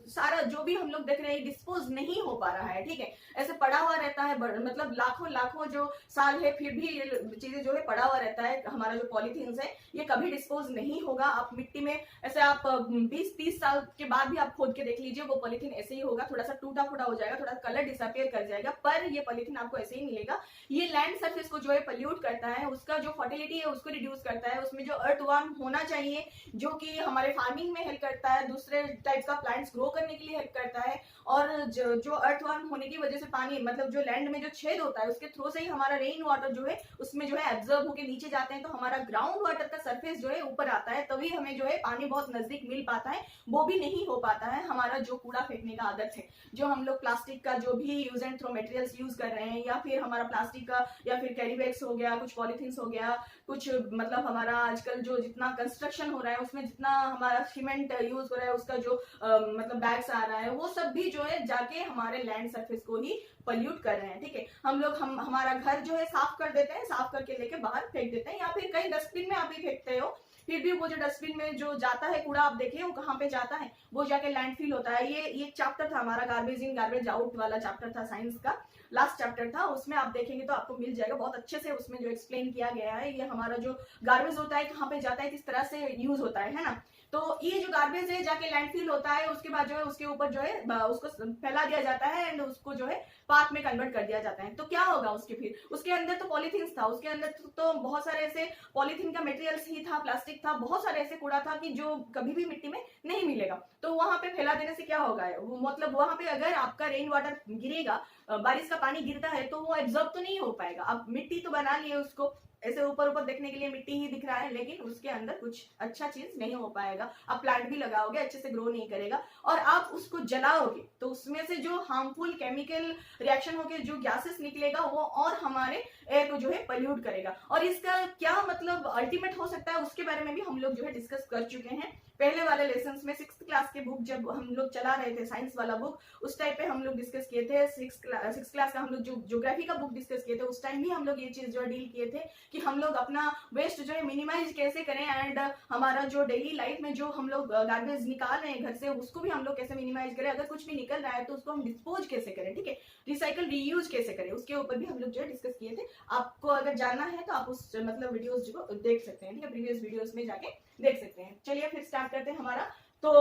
सारा जो भी हम लोग देख रहे हैं डिस्पोज नहीं हो पा रहा है, ठीक है, ऐसे पड़ा हुआ रहता है मतलब लाखों लाखों जो साल है फिर भी ये चीजें जो है पड़ा हुआ रहता है। हमारा जो पॉलीथीन्स है ये कभी डिस्पोज नहीं होगा। आप मिट्टी में ऐसे आप 20-30 साल के बाद भी आप खोद के देख लीजिए वो पॉलीथीन ऐसे ही होगा, थोड़ा सा टूटा फूटा हो जाएगा, थोड़ा कलर डिसअपियर कर जाएगा, पर ये पॉलीथीन आपको ऐसे ही मिलेगा। ये लैंड सरफेस को जो है पल्यूट करता है, उसका जो फर्टिलिटी है उसको रिड्यूस करता है, उसमें जो अर्थवर्म होना चाहिए जो कि हमारे फार्मिंग में हेल्प करता है, दूसरे टाइप का प्लांट्स ग्रो करने के लिए हेल्प करता है। और जो अर्थवर्म होने की वजह से पानी मतलब जो लैंड में जो छेद होता है उसके थ्रू से ही हमारा रेन वाटर जो है उसमें जो है एब्जॉर्ब होकर नीचे जाते हैं तो हमारा ग्राउंड वाटर का सरफेस जो है ऊपर आता है, तभी हमें जो है पानी बहुत नजदीक मिल पाता है। वो भी नहीं हो पाता है। हमारा जो कूड़ा फेंकने का आदत है, जो हम लोग प्लास्टिक का जो भी use and throw materials use कर रहे हैं, या फिर हमारा प्लास्टिक का या फिर कैरी बैग्स हो गया, कुछ पॉलीथीन्स हो गया, कुछ मतलब हमारा आजकल जो जितना कंस्ट्रक्शन हो रहा है उसमें जितना हमारा सीमेंट यूज हो रहा है उसका जो मतलब बैग्स आ रहा है वो सब भी जो है जाके हमारे लैंड सरफेस को ही पल्यूट कर रहे हैं, ठीक है। हम लोग हमारा घर जो है साफ कर देते हैं, साफ करके लेके बाहर फेंक देते हैं, या फिर कहीं डस्टबिन में आप ही फेंकते हो, फिर भी वो जो डस्टबिन में जो जाता है कूड़ा आप देखिए वो कहाँ पे जाता है, वो जाके लैंडफिल होता है। ये चैप्टर था हमारा गार्बेज इन गार्बेज आउट वाला चैप्टर था, साइंस का लास्ट चैप्टर था, उसमें आप देखेंगे तो आपको मिल जाएगा बहुत अच्छे से, उसमें जो एक्सप्लेन किया गया है ये हमारा जो गार्बेज होता है कहाँ पे जाता है, किस तरह से यूज होता है ना। तो ये जो गार्बेज है जाके लैंडफिल होता है, उसके बाद जो है उसके ऊपर जो है उसको फैला दिया जाता है एंड उसको जो है पार्क में कन्वर्ट कर दिया जाता है। तो क्या होगा उसके फिर उसके अंदर तो पॉलीथीन था, उसके अंदर तो बहुत सारे ऐसे पॉलीथीन का मटेरियल्स ही था, प्लास्टिक था, बहुत सारे ऐसे कूड़ा था कि जो कभी भी मिट्टी में नहीं मिलेगा। तो वहां पे फैला देने से क्या होगा, मतलब वहां पे अगर आपका रेन वाटर गिरेगा, बारिश का पानी गिरता है तो वो एब्जॉर्ब तो नहीं हो पाएगा। आप मिट्टी तो बना लिए, उसको ऐसे ऊपर ऊपर देखने के लिए मिट्टी ही दिख रहा है, लेकिन उसके अंदर कुछ अच्छा चीज नहीं हो पाएगा। आप प्लांट भी लगाओगे अच्छे से ग्रो नहीं करेगा, और आप उसको जलाओगे तो उसमें से जो हार्मफुल केमिकल रिएक्शन होकर जो गैसेस निकलेगा वो और हमारे एयर को जो है पल्यूट करेगा। और इसका क्या मतलब अल्टीमेट हो सकता है उसके बारे में भी हम लोग जो है डिस्कस कर चुके हैं पहले वाले लेसन में। 6th क्लास के बुक जब हम लोग चला रहे थे, साइंस वाला बुक, उस टाइम पे हम लोग डिस्कस किए थे। 6th क्लास का हम लोग जो ज्योग्राफी का बुक डिस्कस किए थे उस टाइम भी हम लोग ये चीज जो डील किए थे कि हम लोग अपना वेस्ट जो है मिनिमाइज कैसे करें, एंड हमारा जो डेली लाइफ में जो हम लोग गार्बेज निकाल रहे हैं घर से उसको भी हम लोग कैसे मिनिमाइज करें, अगर कुछ भी निकल रहा है तो उसको हम डिस्पोज कैसे करें, ठीक है, रिसाइकल रीयूज कैसे करें, उसके ऊपर भी हम लोग जो है डिस्कस किए थे। आपको अगर जानना है तो आप उस मतलब वीडियोस को देख सकते हैं, ठीक है, प्रीवियस वीडियोस में जाके देख सकते हैं। चलिए फिर स्टार्ट करते हैं। हमारा तो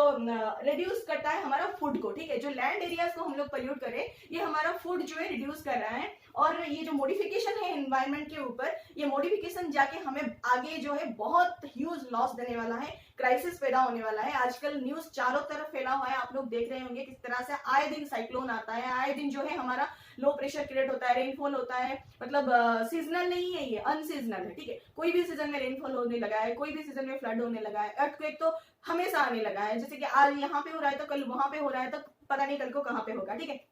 रिड्यूस करता है हमारा फूड को, ठीक है, जो लैंड एरियाज को हम लोग पल्यूट करें ये हमारा फूड जो है रिड्यूस कर रहा है। और ये जो मॉडिफिकेशन है एनवायरनमेंट के ऊपर, ये मॉडिफिकेशन जाके हमें आगे जो है बहुत ह्यूज लॉस देने वाला है। क्राइसिस पैदा होने वाला है। आजकल न्यूज चारों तरफ फैला हुआ है, आप लोग देख रहे होंगे किस तरह से आए दिन साइक्लोन आता है, आए दिन जो है हमारा लो प्रेशर क्रिएट होता है, रेनफॉल होता है। मतलब सीजनल नहीं है, ये अनसीजनल है, ठीक है। कोई भी सीजन में रेनफॉल होने लगा है, कोई भी सीजन में फ्लड होने लगा है, अर्थक्वेक तो हमेशा आने लगा है। जैसे कि आज यहाँ पे हो रहा है तो कल वहां पे हो रहा है, तो पता नहीं कल को कहाँ पे होगा, ठीक है।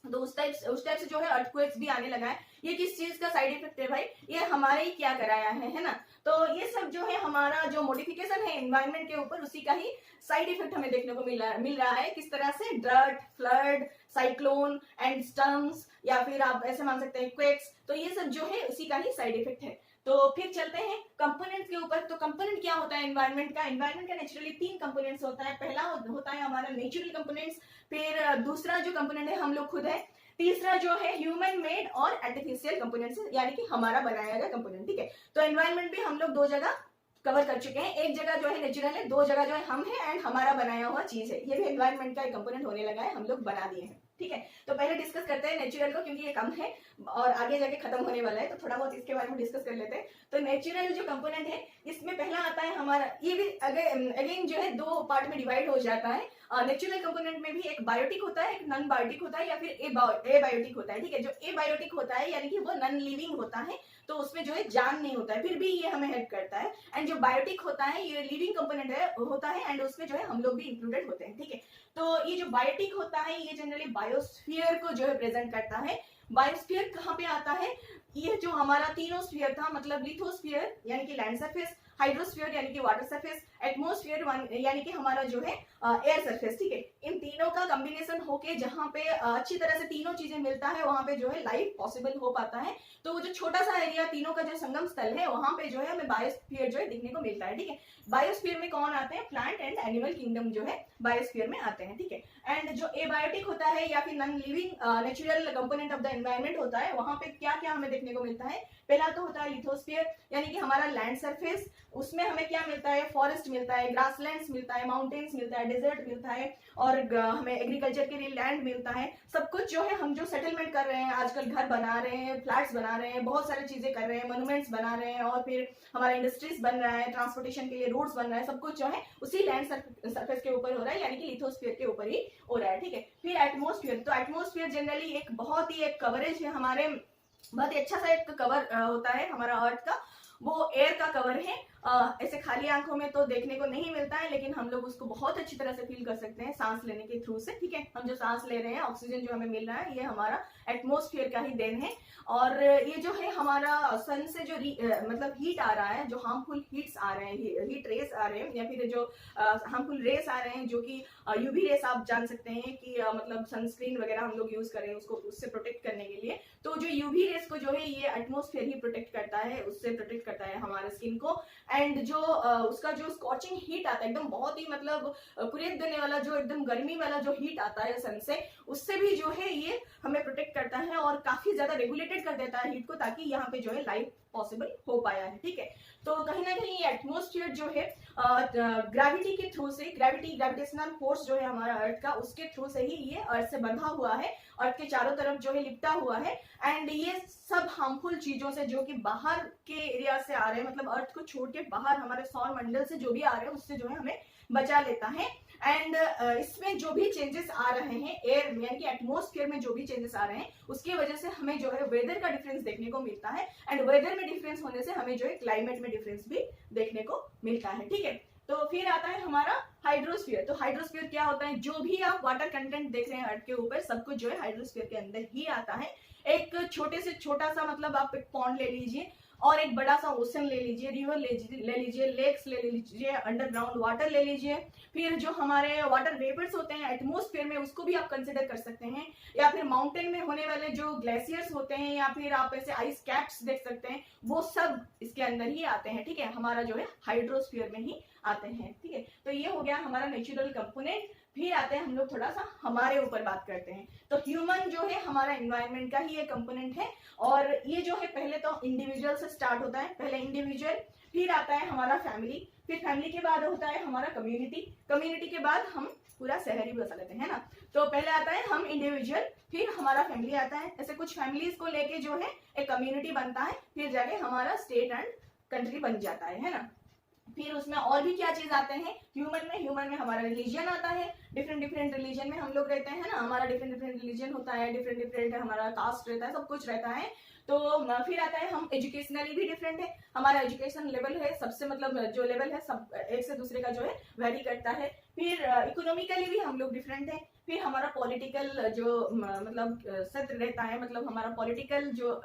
तो उस टाइप से जो है अर्थक्वेक्स भी आने लगा है। ये किस चीज का साइड इफेक्ट है भाई? ये हमारे ही क्या कराया है ना। तो ये सब जो है हमारा जो मॉडिफिकेशन है एनवायरनमेंट के ऊपर, उसी का ही साइड इफेक्ट हमें देखने को मिल रहा है। किस तरह से ड्रट, फ्लड, साइक्लोन एंड स्टर्म्स, या फिर आप ऐसे मान सकते हैं क्वेक्स, तो ये सब जो है उसी का ही साइड इफेक्ट है। तो फिर चलते हैं कंपोनेंट के ऊपर। तो कंपोनेंट क्या होता है एनवायरनमेंट का? एनवायरनमेंट का नेचुरली 3 कंपोनेंट्स होता है। पहला होता है हमारा नेचुरल कंपोनेंट्स, फिर दूसरा जो कंपोनेंट है हम लोग खुद है, तीसरा जो है ह्यूमन मेड और आर्टिफिशियल कंपोनेंट्स, यानी कि हमारा बनाया गया कंपोनेंट, ठीक है। तो एनवायरनमेंट भी हम लोग 2 जगह कवर कर चुके हैं। एक जगह जो है नेचुरल है, 2 जगह जो है हम है एंड हमारा बनाया हुआ चीज है। ये भी एनवायरनमेंट का एक कंपोनेंट होने लगा है, हम लोग बना दिए हैं, ठीक है। तो पहले डिस्कस करते हैं नेचुरल को, क्योंकि ये कम है और आगे जाके खत्म होने वाला है, तो थोड़ा बहुत इसके बारे में डिस्कस कर लेते हैं। तो नेचुरल जो कंपोनेंट है, इसमें पहला आता है हमारा, ये भी अगेन जो है 2 पार्ट में डिवाइड हो जाता है। नेचुरल कंपोनेंट में भी एक बायोटिक होता है, एक नॉन बायोटिक होता है, या फिर ए बायोटिक होता है, ठीक है। जो ए बायोटिक होता है यानी कि वो नॉन लिविंग होता है, तो उसमें जो है जान नहीं होता है, फिर भी ये हमें हेल्प करता है। एंड जो बायोटिक होता है ये लिविंग कंपोनेंट है होता है, एंड उसमें जो है हम लोग भी इंक्लूडेड होते हैं, ठीक है। तो ये जो बायोटिक होता है ये जनरली बायोस्फीयर को जो है प्रेजेंट करता है। बायोस्फीयर कहाँ पे आता है? ये जो हमारा तीनों स्फीयर था, मतलब लिथोस्फीयर यानी कि लैंड सरफेस, हाइड्रोस्फीयर यानी कि वाटर सरफेस, एटमॉस्फेयर यानी कि हमारा जो है एयर सरफेस, ठीक है। इन तीनों का कॉम्बिनेशन होके जहाँ पे अच्छी तरह से तीनों चीजें मिलता है, वहां पे जो है लाइफ पॉसिबल हो पाता है। तो वो जो छोटा सा एरिया तीनों का जो संगम स्थल है, वहां पे जो है हमें बायोस्फीयर जो है दिखने को मिलता है, ठीक है। बायोस्फीयर में कौन आते हैं? प्लांट एंड एनिमल किंगडम जो है बायोस्फीयर में आते हैं, ठीक है। एंड जो एबायोटिक होता है या फिर non living natural component of the environment होता है, वहां पे क्या क्या हमें देखने को मिलता है? पहला तो होता है लिथोस्फीयर यानी कि हमारा लैंड सरफेस, उसमें हमें क्या मिलता है? फॉरेस्ट मिलता है, ग्रासलैंड्स मिलता है, माउंटेन्स मिलता है, डेजर्ट मिलता है, और हमें एग्रीकल्चर के लिए लैंड मिलता है। सब कुछ जो है हम जो सेटलमेंट कर रहे हैं, आजकल घर बना रहे हैं, फ्लैट्स बना रहे हैं, बहुत सारी चीजें कर रहे हैं, मोन्यूमेंट्स बना रहे हैं, और फिर हमारा इंडस्ट्रीज बन रहा है, ट्रांसपोर्टेशन के लिए रोड्स बन रहा है, सब कुछ जो है उसी लैंड सरफेस के ऊपर हो रहा है, यानी कि लिथोस्फीयर के ऊपर ही हो रहा है, ठीक है। फिर एटमॉस्फेयर, तो एटमॉस्फेयर जनरली एक बहुत ही एक कवरेज है हमारे, बहुत ही अच्छा सा एक कवर होता है हमारा अर्थ का, वो एयर का कवर है। ऐसे खाली आंखों में तो देखने को नहीं मिलता है, लेकिन हम लोग उसको बहुत अच्छी तरह से फील कर सकते हैं सांस लेने के थ्रू से, ठीक है। हम जो सांस ले रहे हैं, ऑक्सीजन जो हमें मिल रहा है, ये हमारा एटमॉस्फेयर का ही देन है। और ये जो है हमारा सन से जो मतलब हीट आ रहा है, जो हार्मफुल हीट्स आ रहे हैं, हीट रेस आ रहे हैं, या फिर जो हार्मफुल रेस आ रहे हैं, जो कि यूवी रेस आप जान सकते हैं कि मतलब सनस्क्रीन वगैरह हम लोग यूज करें उसको, उससे प्रोटेक्ट करने के लिए। तो जो यूवी रेस को जो है ये एटमॉस्फेयर ही प्रोटेक्ट करता है, उससे प्रोटेक्ट करता है हमारे स्किन को। एंड जो उसका जो स्कॉचिंग हीट आता है, एकदम बहुत ही मतलब कुरेद देने वाला, जो एकदम गर्मी वाला जो हीट आता है सन से, उससे भी जो है ये हमें प्रोटेक्ट करता है और काफी ज्यादा रेगुलेटेड कर देता है हीट को, ताकि यहाँ पे जो है लाइफ पॉसिबल हो पाया है, ठीक है। तो कहीं ना कहीं ये एटमॉस्फेयर जो है ग्रेविटी के थ्रू से, ग्रेविटेशनल फोर्स जो है हमारा अर्थ का, उसके थ्रू से ही ये अर्थ से बंधा हुआ है, अर्थ के चारों तरफ जो है लिपटा हुआ है। एंड ये सब हार्मफुल चीजों से जो कि बाहर के एरिया से आ रहे हैं, मतलब अर्थ को छोड़ के बाहर हमारे सौर मंडल से जो भी आ रहे हैं, उससे जो है हमें बचा लेता है। एंड इसमें जो भी चेंजेस आ रहे हैं एयर में, यानी कि एटमॉस्फेयर में जो भी चेंजेस आ रहे हैं, उसकी वजह से हमें जो है वेदर का डिफरेंस देखने को मिलता है। एंड वेदर में डिफरेंस होने से हमें जो है क्लाइमेट में डिफरेंस भी देखने को मिलता है, ठीक है। तो फिर आता है हमारा हाइड्रोस्फीयर। तो हाइड्रोस्फीयर क्या होता है? जो भी आप वाटर कंटेंट देख रहे हैं अर्थ के ऊपर, सब कुछ जो है हाइड्रोस्फीयर के अंदर ही आता है। एक छोटे से छोटा सा, मतलब आप एक पॉन्ड ले लीजिए, और एक बड़ा सा ओशन ले लीजिए, रिवर ले लीजिए, लेक्स ले लीजिए, अंडरग्राउंड वाटर ले लीजिए, फिर जो हमारे वाटर वेपर्स होते हैं एटमॉस्फेयर में, उसको भी आप कंसिडर कर सकते हैं, या फिर माउंटेन में होने वाले जो ग्लेशियर्स होते हैं, या फिर आप ऐसे आइस कैप्स देख सकते हैं, वो सब इसके अंदर ही आते हैं, ठीक है, हमारा जो है हाइड्रोस्फीयर में ही आते हैं, ठीक है। तो ये हो गया हमारा नेचुरल कंपोनेंट। फिर आते हैं हम लोग थोड़ा सा हमारे ऊपर बात करते हैं। तो ह्यूमन जो है हमारा एनवायरनमेंट का ही एक कंपोनेंट है, और ये जो है पहले तो इंडिविजुअल से स्टार्ट होता है, पहले इंडिविजुअल, फिर आता है हमारा फैमिली, फिर फैमिली के बाद होता है हमारा कम्युनिटी, कम्युनिटी के बाद हम पूरा शहरी बसा लेते हैं ना। तो पहले आता है हम इंडिविजुअल, फिर हमारा फैमिली आता है, ऐसे कुछ फैमिलीज को लेके जो है एक कम्युनिटी बनता है, फिर जाके हमारा स्टेट एंड कंट्री बन जाता है ना। फिर उसमें और भी क्या चीज आते हैं ह्यूमन में हमारा रिलीजन आता है, डिफरेंट डिफरेंट रिलीजन में हम लोग रहते हैं ना, हमारा डिफरेंट डिफरेंट रिलीजन होता है, डिफरेंट डिफरेंट हमारा कास्ट रहता है, सब कुछ रहता है। तो फिर आता है हम एजुकेशनली भी डिफरेंट है, हमारा एजुकेशन लेवल है सबसे मतलब जो लेवल है सब एक से दूसरे का जो है वेरी करता है। फिर इकोनॉमिकली भी हम लोग डिफरेंट है। फिर हमारा पॉलिटिकल जो मतलब सत्र रहता है, मतलब हमारा पॉलिटिकल जो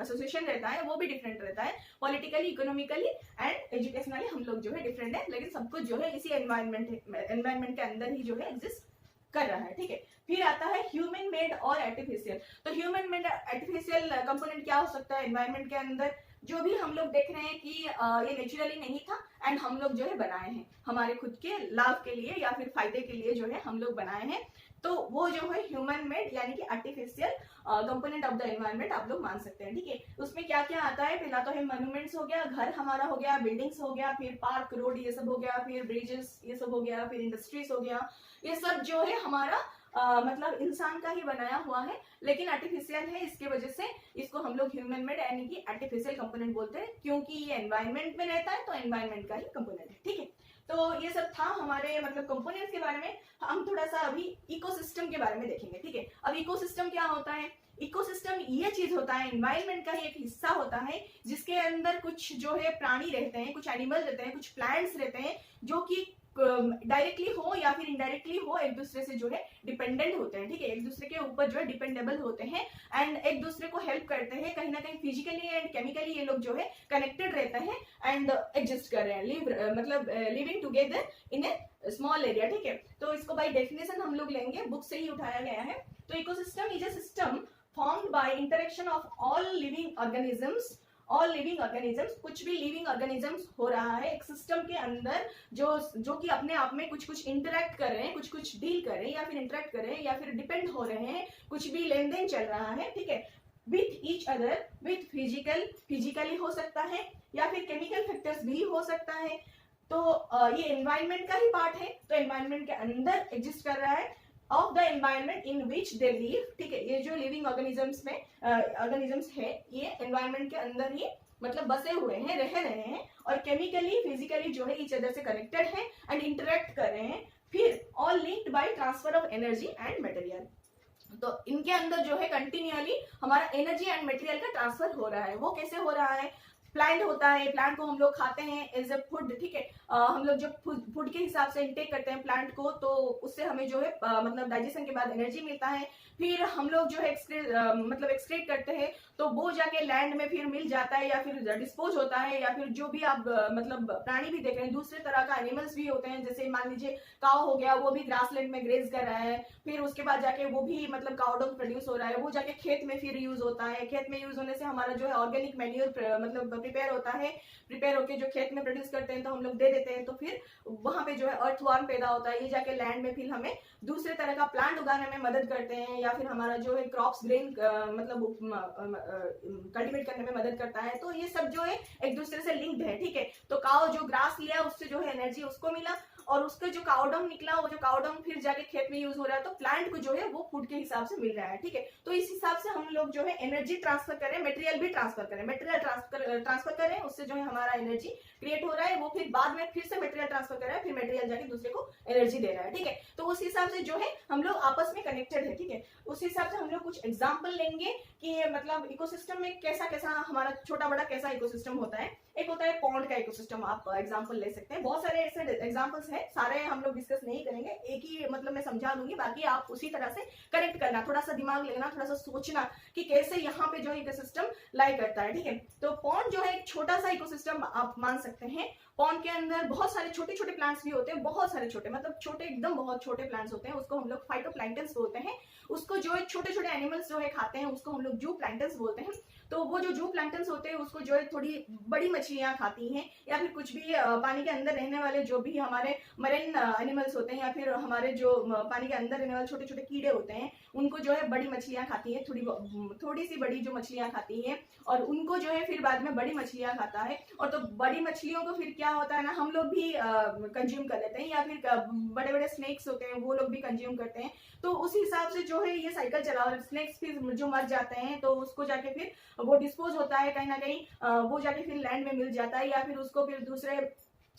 एसोसिएशन रहता है वो भी डिफरेंट रहता है, पॉलिटिकली, इकोनॉमिकली एंड एजुकेशनली हम लोग जो है डिफरेंट है, लेकिन सब कुछ जो है इसी एनवायरमेंट के अंदर ही जो है एग्जिस्ट कर रहा है। ठीक है, फिर आता है ह्यूमन मेड और आर्टिफिशियल। तो ह्यूमन मेड आर्टिफिशियल कंपोनेंट क्या हो सकता है एनवायरमेंट के अंदर, जो भी हम लोग देख रहे हैं कि ये नेचुरली नहीं था एंड हम लोग जो है बनाए हैं हमारे खुद के लाभ के लिए या फिर फायदे के लिए जो है हम लोग बनाए हैं, तो वो जो है ह्यूमन मेड यानी कि artificial component of the environment आप लोग मान सकते हैं। ठीक है, उसमें क्या क्या आता है, पहला तो है मॉन्यूमेंट्स हो गया, घर हमारा हो गया, बिल्डिंग्स हो गया, फिर पार्क रोड ये सब हो गया, फिर ब्रिजेस ये सब हो गया, फिर इंडस्ट्रीज हो गया, ये सब जो है हमारा मतलब इंसान का ही बनाया हुआ है लेकिन आर्टिफिशियल है, इसके वजह से इसको हम लोग ह्यूमन मेड यानी कि आर्टिफिशियल कंपोनेंट बोलते हैं, क्योंकि ये एनवायरमेंट में रहता है तो एनवायरमेंट का ही कंपोनेंट है। ठीक है, तो ये सब था हमारे मतलब कंपोनेंट्स के बारे में। हम थोड़ा सा अभी इकोसिस्टम के बारे में देखेंगे। ठीक है, अब इकोसिस्टम क्या होता है, इकोसिस्टम ये चीज होता है एनवायरमेंट का ही एक हिस्सा होता है जिसके अंदर कुछ जो है प्राणी रहते हैं, कुछ एनिमल रहते हैं, कुछ प्लांट्स रहते हैं जो कि डायरेक्टली हो या फिर इनडायरेक्टली हो एक दूसरे से जो है डिपेंडेंट होते हैं। ठीक है, एक दूसरे के ऊपर जो है डिपेंडेबल होते हैं एंड एक दूसरे को हेल्प करते हैं, कहीं ना कहीं फिजिकली एंड केमिकली ये लोग जो है कनेक्टेड रहते हैं एंड एग्जिस्ट कर रहे हैं, मतलब living together in A small area. ठीक है, तो इसको बाय डेफिनेशन हम लोग लेंगे, बुक से ही उठाया गया है। तो ecosystem is a system formed by interaction of all living organisms, कुछ भी लिविंग ऑर्गेनिजम्स हो रहा है एक सिस्टम के अंदर जो कि अपने आप में कुछ कुछ इंटरेक्ट कर रहे हैं, कुछ कुछ डील कर रहे हैं या फिर इंटरेक्ट कर रहे हैं या फिर डिपेंड हो रहे हैं, कुछ भी लेन देन चल रहा है। ठीक है, with each other, with physically हो सकता है या फिर केमिकल फैक्टर्स भी हो सकता है। तो ये एनवायरमेंट का ही पार्ट है, तो एनवायरमेंट के अंदर एग्जिस्ट कर रहा है of the environment in which they live. ठीक है, ये जो लिविंग ऑर्गेनिजम्स में ऑर्गेनिजम्स है ये एनवायरमेंट के अंदर ही मतलब बसे हुए हैं, रह रहे हैं और केमिकली फिजिकली जो है ईच अदर से कनेक्टेड है एंड इंटरेक्ट कर रहे हैं। फिर all linked by transfer of energy and material, तो इनके अंदर जो है कंटिन्यूअली हमारा एनर्जी एंड मटेरियल का ट्रांसफर हो रहा है। वो कैसे हो रहा है, प्लांट होता है, प्लांट को हम लोग खाते हैं एज ए फूड। ठीक है, हम लोग जब फूड के हिसाब से इंटेक करते हैं प्लांट को तो उससे हमें जो है मतलब डाइजेशन के बाद एनर्जी मिलता है। फिर हम लोग जो है मतलब एक्सक्रीट करते हैं तो वो जाके लैंड में फिर मिल जाता है या फिर डिस्पोज होता है, या फिर जो भी आप मतलब प्राणी भी देख रहे हैं, दूसरे तरह का एनिमल्स भी होते हैं, जैसे मान लीजिए काव हो गया, वो भी ग्रासलैंड में ग्रेज कर रहा है, फिर उसके बाद जाके वो भी मतलब काउडंग प्रोड्यूस हो रहा है, वो जाके खेत में फिर यूज होता है। खेत में यूज होने से हमारा जो है ऑर्गेनिक मैन्योर मतलब प्रिपेयर होता है, प्रिपेयर होकर जो खेत में प्रोड्यूस करते हैं तो हम लोग दे देते हैं, तो फिर वहां पे जो है अर्थवर्म पैदा होता है, ये जाके लैंड में फिर हमें दूसरे तरह का प्लांट उगाने में मदद करते हैं, या फिर हमारा जो है क्रॉप्स ग्रेन मतलब कल्टीवेट करने में मदद करता है। तो ये सब जो है एक दूसरे से लिंक्ड है। ठीक है, तो काव जो ग्रास लिया उससे जो है एनर्जी उसको मिला और उसका जो काउडंग निकला, वो जो काउडंग फिर जाके खेत में यूज हो रहा है, तो प्लांट को जो है वो फूड के हिसाब से मिल रहा है। ठीक है, तो इस हिसाब से हम लोग जो है एनर्जी ट्रांसफर करें, मटेरियल भी ट्रांसफर करें, मटेरियल ट्रांसफर करें, उससे जो है हमारा एनर्जी क्रिएट हो रहा है, वो फिर बाद में फिर से मटेरियल ट्रांसफर कर रहा है, फिर मटेरियल जाके दूसरे को एनर्जी दे रहा है। ठीक है, तो उस हिसाब से जो है हम लोग आपस में कनेक्टेड है। ठीक है, उस हिसाब से हम लोग कुछ एग्जाम्पल लेंगे कि मतलब इकोसिस्टम में कैसा कैसा हमारा छोटा बड़ा कैसा इकोसिस्टम होता है। एक होता है पॉन्ड का इकोसिस्टम, आप एग्जांपल ले सकते हैं, बहुत सारे ऐसे एग्जांपल्स हैं, सारे हम लोग डिस्कस नहीं करेंगे, एक ही मतलब मैं समझा दूंगी, बाकी आप उसी तरह से कनेक्ट करना, थोड़ा सा दिमाग लगना, थोड़ा सा सोचना कि कैसे यहाँ पे जो इकोसिस्टम लाई करता है। ठीक है, तो पॉन्ड जो है एक छोटा सा इकोसिस्टम आप मान सकते हैं। पॉन्ड के अंदर बहुत सारे छोटे छोटे प्लांट्स भी होते हैं, बहुत सारे छोटे मतलब छोटे एकदम बहुत छोटे प्लांट्स होते हैं, उसको हम लोग फाइटोप्लैंक्टन्स बोलते हैं। उसको जो है छोटे छोटे एनिमल्स जो है खाते हैं, उसको हम लोग जू प्लैंक्टन्स बोलते हैं। तो वो जो जू प्लैंक्टन्स होते हैं उसको जो है थोड़ी बड़ी मछलियां खाती हैं, या फिर कुछ भी पानी के अंदर रहने वाले जो भी हमारे मरीन एनिमल्स होते हैं, या फिर हमारे जो पानी के अंदर रहने वाले छोटे छोटे कीड़े होते हैं, उनको जो है बड़ी मछलियां खाती हैं, थोड़ी सी बड़ी जो मछलियां खाती हैं, और उनको जो है फिर बाद में बड़ी मछलियां खाता है। और तो बड़ी मछलियों को फिर क्या क्या होता है ना, हम लोग भी कंज्यूम कर लेते हैं, या फिर बड़े बड़े स्नेक्स होते हैं वो लोग भी कंज्यूम करते हैं। तो उस हिसाब से जो है ये साइकिल चला, और स्नेक्स फिर जो मर जाते हैं तो उसको जाके फिर वो डिस्पोज होता है कहीं ना कहीं, वो जाके फिर लैंड में मिल जाता है, या फिर उसको फिर दूसरे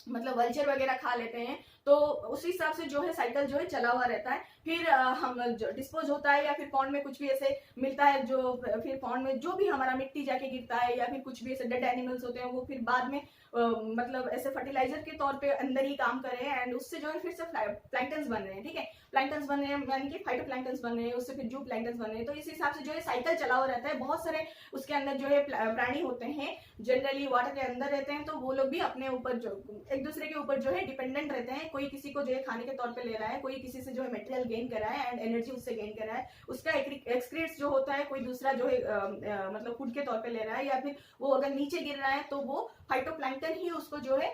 मतलब वल्चर वगैरह खा लेते हैं। तो उस हिसाब से जो है साइकिल जो है चला हुआ रहता है। फिर हम डिस्पोज होता है, या फिर पॉन्ड में कुछ भी ऐसे मिलता है, जो फिर पॉन्ड में जो भी हमारा मिट्टी जाके गिरता है, या फिर कुछ भी ऐसे डेड एनिमल्स होते हैं वो फिर बाद में मतलब ऐसे फर्टिलाइजर के तौर पे अंदर ही काम कर रहे हैं, एंड उससे जो है फिर से प्लैंक्टन्स बन रहे हैं। ठीक है, प्लैंक्टन्स बन रहे हैं यानी कि फाइटोप्लैंक्टन्स बन रहे हैं, उससे फिर जू प्लैंक्टन्स बन रहे हैं। तो इस हिसाब से जो है साइकिल चला हुआ रहता है। बहुत सारे उसके अंदर जो है प्राणी होते हैं, जनरली वाटर के अंदर रहते हैं, तो वो लोग भी अपने ऊपर जो एक दूसरे के ऊपर जो है डिपेंडेंट रहते हैं। कोई किसी को जो है खाने के तौर पे ले रहा है, कोई किसी से जो है मटेरियल गेन कर रहा है एंड एनर्जी उससे गेन कर रहा है। उसका एक्सक्रीट्स जो होता है कोई दूसरा जो है मतलब फूड के तौर पे ले रहा है, या फिर वो अगर नीचे गिर रहा है तो वो फाइटोप्लैंक्टन ही उसको जो है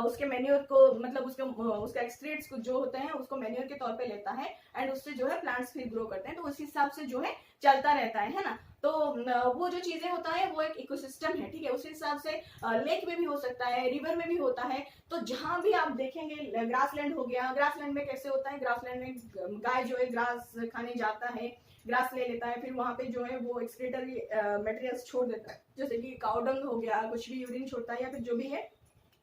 उसके मेन्योर को मतलब उसका एक्सक्रीट्स जो होते हैं उसको मेन्योर के तौर पे लेता है, एंड उससे जो है प्लांट्स फिर ग्रो करते हैं। तो उस हिसाब से जो है चलता रहता है ना। तो वो जो चीजें होता है वो एक इकोसिस्टम है। ठीक है, उस हिसाब से लेक में भी हो सकता है, रिवर में भी होता है। तो जहां भी आप देखेंगे, ग्रासलैंड हो गया, ग्रासलैंड में कैसे होता है, ग्रासलैंड में गाय जो है ग्रास खाने जाता है, ग्रास ले लेता है, फिर वहां पे जो है वो एक्सक्रीटरी मटेरियल्स छोड़ देता है, जैसे कि काउडंग हो गया, कुछ भी यूरिन छोड़ता है, या फिर जो भी है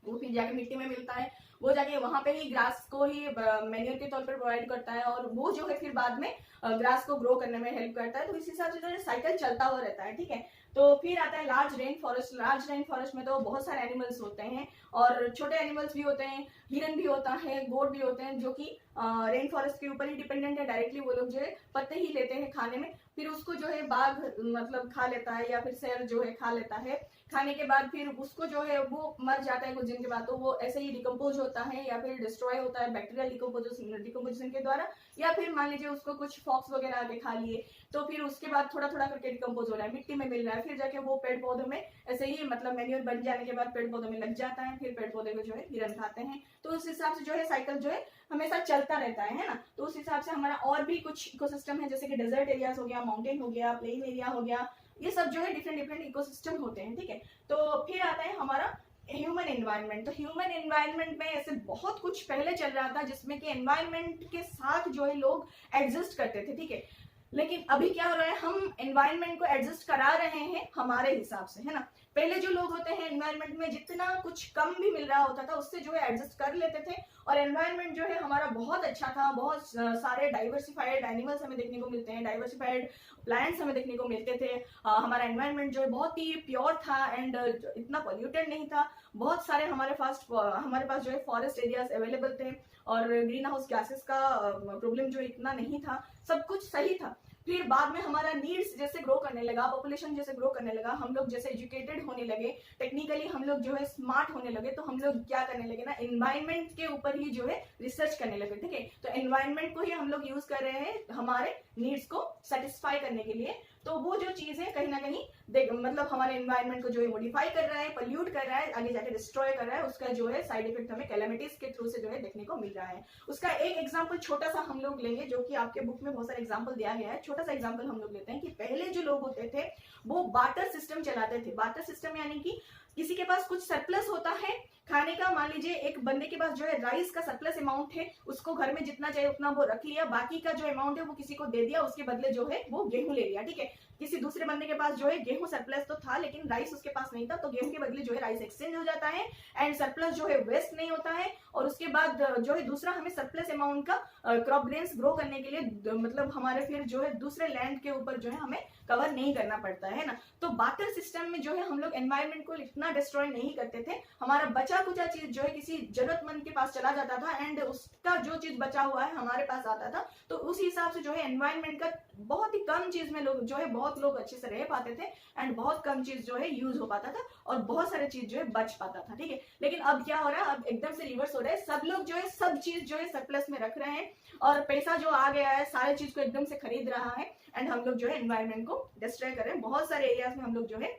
वो फिर जाके मिट्टी में मिलता है, वो जाके वहां पे ही ग्रास को ही मैन्योर के तौर पर प्रोवाइड करता है, और वो जो है फिर बाद में ग्रास को ग्रो करने में हेल्प करता है। तो इस हिसाब से जो है साइकिल चलता हुआ रहता है। ठीक है, तो फिर आता है large rain forest. Large rain forest में तो बहुत सारे एनिमल्स होते हैं, और छोटे एनिमल्स भी होते हैं, हिरन भी होता है, गोट भी होते हैं, जो कि रेन फॉरेस्ट के ऊपर ही डिपेंडेंट है। डायरेक्टली वो लोग जो है पत्ते ही लेते हैं खाने में, फिर उसको जो है बाघ मतलब खा लेता है, या फिर शेर जो है खा लेता है। खाने के बाद फिर उसको जो है वो मर जाता है कुछ दिन के बाद, तो वो ऐसे ही डिकम्पोज होता है, या फिर डिस्ट्रॉय होता है बैक्टीरियल डिकम्पोजिशन के द्वारा, या फिर मान लीजिए उसको कुछ फॉक्स वगैरह आके खा लिए, तो फिर उसके बाद थोड़ा थोड़ा करके डिकम्पोज हो रहा है, मिट्टी में मिल रहा है, फिर जाके वो पेड़ पौधों में ऐसे ही मतलब मैन्योर बन जाने के बाद पेड़ पौधों में लग जाता है, फिर पेड़ पौधे को जो है हिरन खाते हैं। तो उस हिसाब से जो है साइकिल जो है हमेशा चलता रहता है ना। तो उस हिसाब से हमारा और भी कुछ इकोसिस्टम है, जैसे कि डेजर्ट एरियाज हो गया, माउंटेन हो गया, प्लेन एरिया हो गया, ये सब जो है डिफरेंट डिफरेंट इकोसिस्टम होते हैं। ठीक है, तो फिर आता है हमारा ह्यूमन एनवायरनमेंट। तो ह्यूमन एनवायरनमेंट में ऐसे बहुत कुछ पहले चल रहा था जिसमें कि एनवायरनमेंट के साथ जो है लोग एडजस्ट करते थे। ठीक है, लेकिन अभी क्या हो रहा है, हम एनवायरनमेंट को एडजस्ट करा रहे हैं हमारे हिसाब से, है ना। पहले जो लोग होते हैं एनवायरनमेंट में जितना कुछ कम भी मिल रहा होता था उससे जो है एडजस्ट कर लेते थे, और एनवायरनमेंट जो है हमारा बहुत अच्छा था। बहुत सारे डाइवर्सिफाइड एनिमल्स हमें देखने को मिलते हैं, डाइवर्सिफाइड प्लांट्स हमें देखने को मिलते थे। हमारा एनवायरनमेंट जो है बहुत ही प्योर था, एंड इतना पॉल्यूटेड नहीं था। बहुत सारे हमारे पास जो है फॉरेस्ट एरियाज अवेलेबल थे, और ग्रीन हाउस गैसेस का प्रॉब्लम जो इतना नहीं था, सब कुछ सही था। फिर बाद में हमारा नीड्स जैसे ग्रो करने लगा, पॉपुलेशन जैसे ग्रो करने लगा, हम लोग जैसे एजुकेटेड होने लगे, टेक्निकली हम लोग जो है स्मार्ट होने लगे, तो हम लोग क्या करने लगे ना, एनवायरनमेंट के ऊपर ही जो है रिसर्च करने लगे। ठीक है, तो एनवायरनमेंट को ही हम लोग यूज कर रहे हैं हमारे नीड्स को सेटिस्फाई करने के लिए। तो वो जो चीज है कहीं ना कहीं मतलब हमारे एनवायरनमेंट को जो है मॉडिफाई कर रहा है, पॉल्यूट कर रहा है, आगे जाके डिस्ट्रॉय कर रहा है, उसका जो है साइड इफेक्ट हमें कैलेमिटीज के थ्रू से जो है देखने को मिल रहा है। उसका एक एग्जांपल छोटा सा हम लोग लेंगे, जो कि आपके बुक में बहुत सारे एग्जांपल दिया गया है। छोटा सा एग्जांपल हम लोग लेते हैं कि पहले जो लोग होते थे वो बार्टर सिस्टम चलाते थे। बार्टर सिस्टम यानी कि किसी के पास कुछ सरप्लस होता है खाने का, मान लीजिए एक बंदे के पास जो है राइस का सरप्लस अमाउंट है, उसको घर में जितना चाहिए उतना वो रख लिया, बाकी का जो अमाउंट है वो किसी को दे दिया, उसके बदले जो है वो गेहूं ले लिया। ठीक है, किसी दूसरे बंदे के पास जो है गेहूं सरप्लस तो था लेकिन राइस उसके पास नहीं था, तो गेहूं के बदले जो है राइस एक्सचेंज हो जाता है, एंड सरप्लस जो है वेस्ट नहीं होता है। और उसके बाद जो है दूसरा हमें सरप्लस अमाउंट का क्रॉप ग्रेन्स ग्रो करने के लिए मतलब हमारे फिर जो है दूसरे लैंड के ऊपर जो है हमें कवर नहीं करना पड़ता है ना। तो बार्टर सिस्टम में जो है हम लोग एनवायरनमेंट को इतना डिस्ट्रॉय नहीं करते थे, हमारा बचा कुचा चीज जो है किसी जरूरतमंद के पास चला जाता था, एंड उसका जो चीज बचा हुआ है हमारे पास आता था। तो उस हिसाब से जो है एनवायरनमेंट का बहुत ही कम चीज में लोग जो है बहुत लोग अच्छे से रह पाते थे, एंड बहुत कम चीज जो है यूज हो पाता था, और बहुत सारे चीज जो है बच पाता था। ठीक है, लेकिन अब क्या हो रहा है, अब एकदम से रिवर्स हो रहा है। सब लोग जो है सब चीज जो है सरप्लस में रख रहे हैं, और पैसा जो आ गया है सारे चीज को एकदम से खरीद रहा है, एंड हम लोग जो है एनवायरनमेंट को डिस्ट्रॉय कर रहे हैं। बहुत सारे एरियाज में हम लोग जो है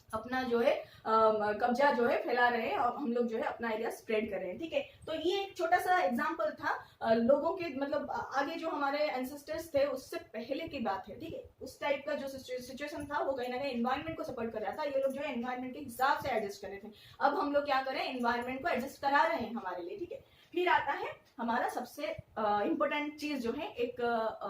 अपना जो है कब्जा जो है फैला रहे हैं, और हम लोग जो है अपना एरिया स्प्रेड कर रहे हैं। ठीक है, तो ये एक छोटा सा एग्जांपल था लोगों के मतलब आगे जो हमारे एंसेस्टर्स थे उससे पहले की बात है, ठीक है। उस टाइप का जो सिचुएशन था वो कहीं ना कहीं एनवायरनमेंट को सपोर्ट कर रहा था। ये लोग जो है एनवायरनमेंट के हिसाब से एडजस्ट कर रहे थे। अब हम लोग क्या करें, एनवायरनमेंट को एडजस्ट करा रहे हैं हमारे लिए, ठीक है। फिर आता है हमारा सबसे इंपॉर्टेंट चीज जो है, एक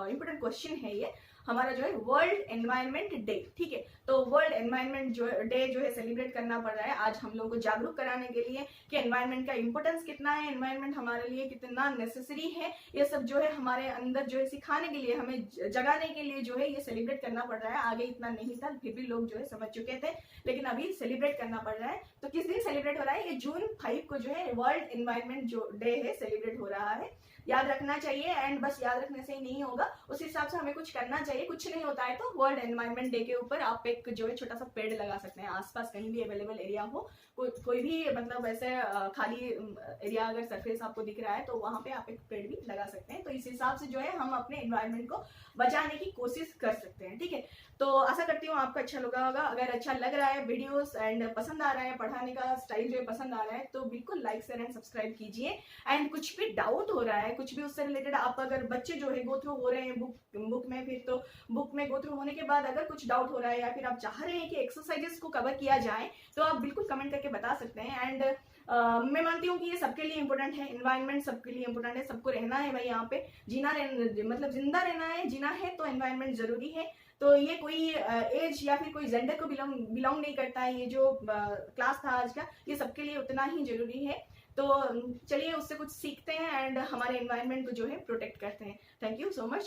इंपॉर्टेंट क्वेश्चन है ये हमारा जो है वर्ल्ड एनवायरनमेंट डे, ठीक है। तो वर्ल्ड एनवायरनमेंट डे जो है सेलिब्रेट करना पड़ रहा है आज हम लोगों को जागरूक कराने के लिए कि एनवायरनमेंट का इंपॉर्टेंस कितना है, एनवायरनमेंट हमारे लिए कितना नेसेसरी है। ये सब जो है हमारे अंदर जो है सिखाने के लिए, हमें जगाने के लिए जो है ये सेलिब्रेट करना पड़ रहा है। आगे इतना नहीं था, फिर भी लोग जो है समझ चुके थे, लेकिन अभी सेलिब्रेट करना पड़ रहा है। तो किस दिन सेलिब्रेट हो रहा है, ये जून 5 को जो है वर्ल्ड एनवायरनमेंट जो डे है सेलिब्रेट हो रहा है। याद रखना चाहिए, एंड बस याद रखने से ही नहीं होगा, उस हिसाब से हमें कुछ करना चाहिए। कुछ नहीं होता है तो वर्ल्ड एनवायरनमेंट डे के ऊपर आप एक जो है छोटा सा पेड़ लगा सकते हैं, आसपास कहीं भी अवेलेबल एरिया हो, कोई भी मतलब ऐसे खाली एरिया अगर सरफेस आपको दिख रहा है तो वहां पे आप एक पेड़ भी लगा सकते हैं। तो इस हिसाब से जो है हम अपने एनवायरनमेंट को बचाने की कोशिश कर सकते हैं, ठीक है। तो आशा करती हूँ आपको अच्छा लगा होगा। अगर अच्छा लग रहा है वीडियोस एंड पसंद आ रहा है, पढ़ाने का स्टाइल जो है पसंद आ रहा है, तो बिल्कुल लाइक शेयर एंड सब्सक्राइब कीजिए। एंड कुछ भी डाउट हो रहा है, कुछ भी उससे रिलेटेड आप अगर बच्चे जो है गो थ्रू हो रहे हैं बुक में, फिर तो बुक में गो थ्रू होने के बाद अगर कुछ डाउट हो रहा है या फिर आप चाह रहे हैं कि एक्सरसाइजेस को कवर किया जाए, तो आप बिल्कुल कमेंट करके बता सकते हैं। एंड मैं मानती हूँ कि ये सबके लिए इंपॉर्टेंट है, एनवायरनमेंट सबके लिए इंपॉर्टेंट है, सबको रहना है भाई यहाँ पे, मतलब जिंदा रहना है, जीना है तो एनवायरनमेंट जरूरी है। तो ये कोई एज या फिर कोई जेंडर को बिलोंग नहीं करता है। ये जो क्लास था आज का, ये सबके लिए उतना ही जरूरी है। तो चलिए उससे कुछ सीखते हैं एंड हमारे एनवायरनमेंट को जो है प्रोटेक्ट करते हैं। Thank you so much.